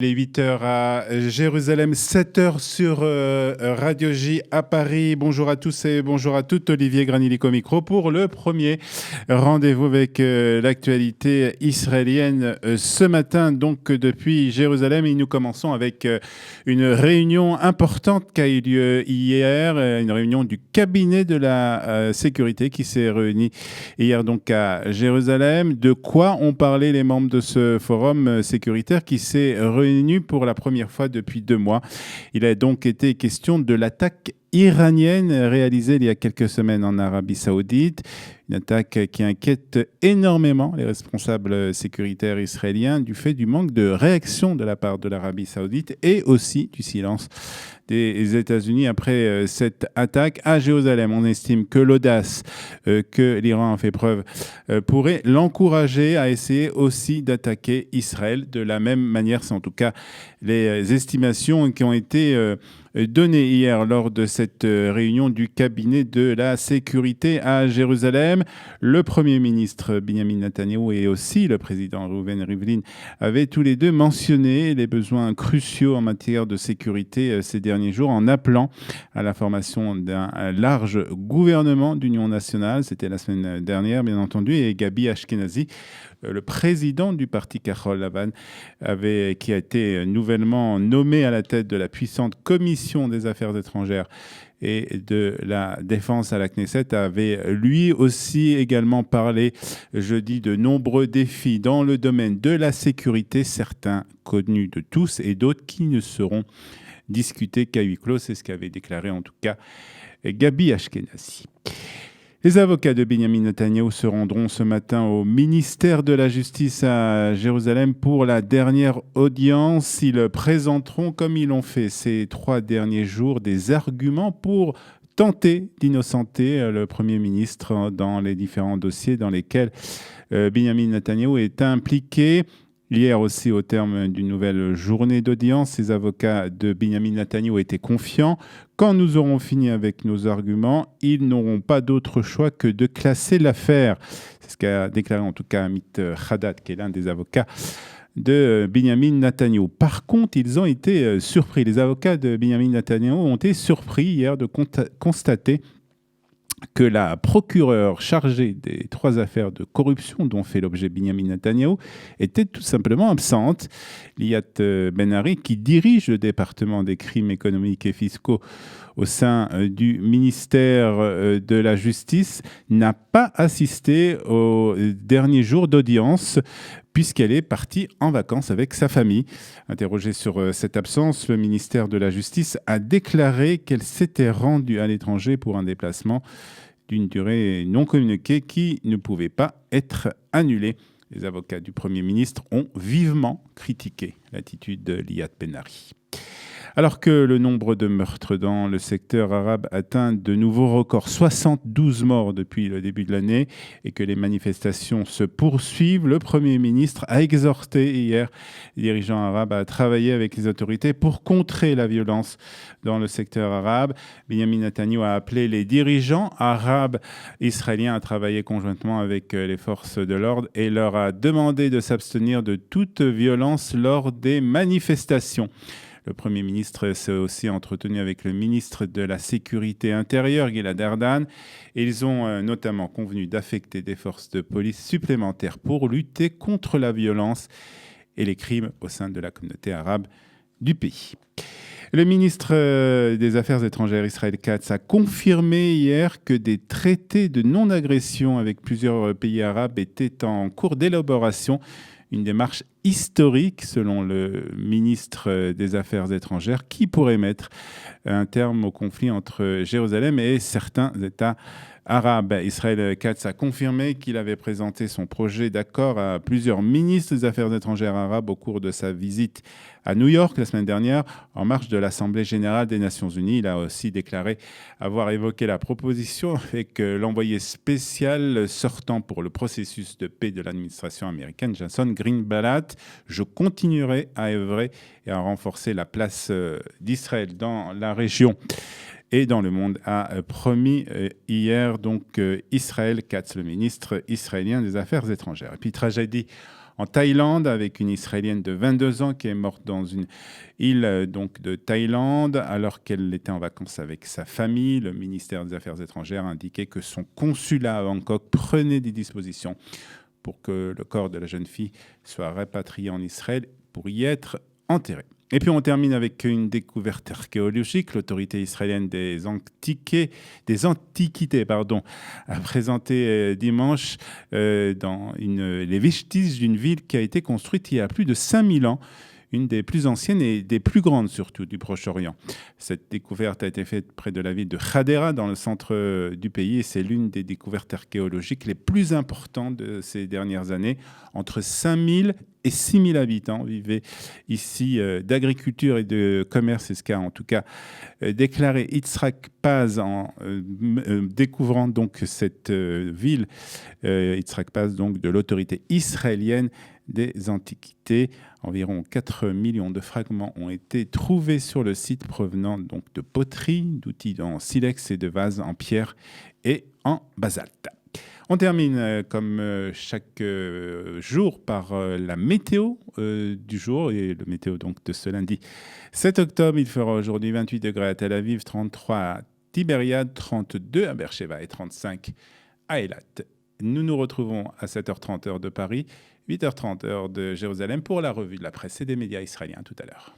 Les 8 heures à Jérusalem, 7 heures sur Radio J à Paris. Bonjour à tous et bonjour à toutes. Olivier Granilico micro pour le premier rendez-vous avec l'actualité israélienne ce matin, donc depuis Jérusalem. Et nous commençons avec une réunion importante qui a eu lieu hier, une réunion du cabinet de la sécurité qui s'est réunie hier donc à Jérusalem. De quoi ont parlé les membres de ce forum sécuritaire qui s'est réuni pour la première fois depuis 2 mois. Il a donc été question de l'attaque iranienne réalisée il y a quelques semaines en Arabie Saoudite. Une attaque qui inquiète énormément les responsables sécuritaires israéliens du fait du manque de réaction de la part de l'Arabie Saoudite et aussi du silence des États-Unis après cette attaque à Jérusalem. On estime que l'audace que l'Iran a fait preuve pourrait l'encourager à essayer aussi d'attaquer Israël de la même manière. C'est en tout cas les estimations qui ont été données hier lors de cette réunion du cabinet de la sécurité à Jérusalem. Le Premier ministre Benjamin Netanyahou et aussi le président Reuven Rivlin avaient tous les deux mentionné les besoins cruciaux en matière de sécurité ces derniers jours en appelant à la formation d'un large gouvernement d'union nationale. C'était la semaine dernière, bien entendu, et Gabi Ashkenazi, le président du parti Kahol Lavan, qui a été nouvellement nommé à la tête de la puissante commission des affaires étrangères et de la défense à la Knesset, avait lui aussi également parlé jeudi de nombreux défis dans le domaine de la sécurité, certains connus de tous et d'autres qui ne seront discutés qu'à huis clos. C'est ce qu'avait déclaré en tout cas Gabi Ashkenazi. Les avocats de Benjamin Netanyahou se rendront ce matin au ministère de la Justice à Jérusalem pour la dernière audience. Ils présenteront, comme ils l'ont fait ces 3 derniers jours, des arguments pour tenter d'innocenter le Premier ministre dans les différents dossiers dans lesquels Benjamin Netanyahou est impliqué. Hier aussi, au terme d'une nouvelle journée d'audience, les avocats de Benjamin Netanyahou étaient confiants. Quand nous aurons fini avec nos arguments, ils n'auront pas d'autre choix que de classer l'affaire. C'est ce qu'a déclaré en tout cas Amit Haddad, qui est l'un des avocats de Benjamin Netanyahou. Par contre, ils ont été surpris. Les avocats de Benjamin Netanyahou ont été surpris hier de constater que la procureure chargée des 3 affaires de corruption dont fait l'objet Benjamin Netanyahou était tout simplement absente. Liat Ben-Ari, qui dirige le département des crimes économiques et fiscaux au sein du ministère de la Justice, n'a pas assisté aux derniers jours d'audience puisqu'elle est partie en vacances avec sa famille. Interrogée sur cette absence, le ministère de la Justice a déclaré qu'elle s'était rendue à l'étranger pour un déplacement d'une durée non communiquée qui ne pouvait pas être annulée. Les avocats du Premier ministre ont vivement critiqué l'attitude de Liat Ben-Ari. Alors que le nombre de meurtres dans le secteur arabe atteint de nouveaux records, 72 morts depuis le début de l'année, et que les manifestations se poursuivent, le Premier ministre a exhorté hier les dirigeants arabes à travailler avec les autorités pour contrer la violence dans le secteur arabe. Benjamin Netanyahou a appelé les dirigeants arabes israéliens à travailler conjointement avec les forces de l'ordre et leur a demandé de s'abstenir de toute violence lors des manifestations. Le Premier ministre s'est aussi entretenu avec le ministre de la Sécurité intérieure, Gilad Erdan, et ils ont notamment convenu d'affecter des forces de police supplémentaires pour lutter contre la violence et les crimes au sein de la communauté arabe du pays. Le ministre des Affaires étrangères Israël Katz a confirmé hier que des traités de non-agression avec plusieurs pays arabes étaient en cours d'élaboration. Une démarche historique, selon le ministre des Affaires étrangères, qui pourrait mettre un terme au conflit entre Jérusalem et certains États arabes. Israël Katz a confirmé qu'il avait présenté son projet d'accord à plusieurs ministres des Affaires étrangères arabes au cours de sa visite à New York la semaine dernière, en marge de l'Assemblée générale des Nations unies. Il a aussi déclaré avoir évoqué la proposition avec l'envoyé spécial sortant pour le processus de paix de l'administration américaine, Jason Greenblatt. Je continuerai à œuvrer et à renforcer la place d'Israël dans la région et dans le monde, a promis hier donc Israël Katz, le ministre israélien des Affaires étrangères. Et puis tragédie en Thaïlande avec une Israélienne de 22 ans qui est morte dans une île donc de Thaïlande alors qu'elle était en vacances avec sa famille. Le ministère des Affaires étrangères a indiqué que son consulat à Bangkok prenait des dispositions pour que le corps de la jeune fille soit rapatrié en Israël pour y être enterré. Et puis on termine avec une découverte archéologique. L'autorité israélienne des antiquités a présenté dimanche les vestiges d'une ville qui a été construite il y a plus de 5000 ans, une des plus anciennes et des plus grandes surtout du Proche-Orient. Cette découverte a été faite près de la ville de Hadera dans le centre du pays et c'est l'une des découvertes archéologiques les plus importantes de ces dernières années. Entre 5000 et 6000 habitants vivaient ici d'agriculture et de commerce, c'est ce qu'a en tout cas déclaré Yitzhak Paz en découvrant donc cette ville. Yitzhak Paz donc de l'autorité israélienne des antiquités. Environ 4 millions de fragments ont été trouvés sur le site provenant donc de poteries, d'outils en silex et de vases en pierre et en basalte. On termine comme chaque jour par la météo du jour et le météo donc de ce lundi 7 octobre. Il fera aujourd'hui 28 degrés à Tel Aviv, 33 à Tibériade, 32 à Beersheba et 35 à Eilat. Nous nous retrouvons à 7h30 heure de Paris, 8h30 heure de Jérusalem pour la revue de la presse et des médias israéliens tout à l'heure.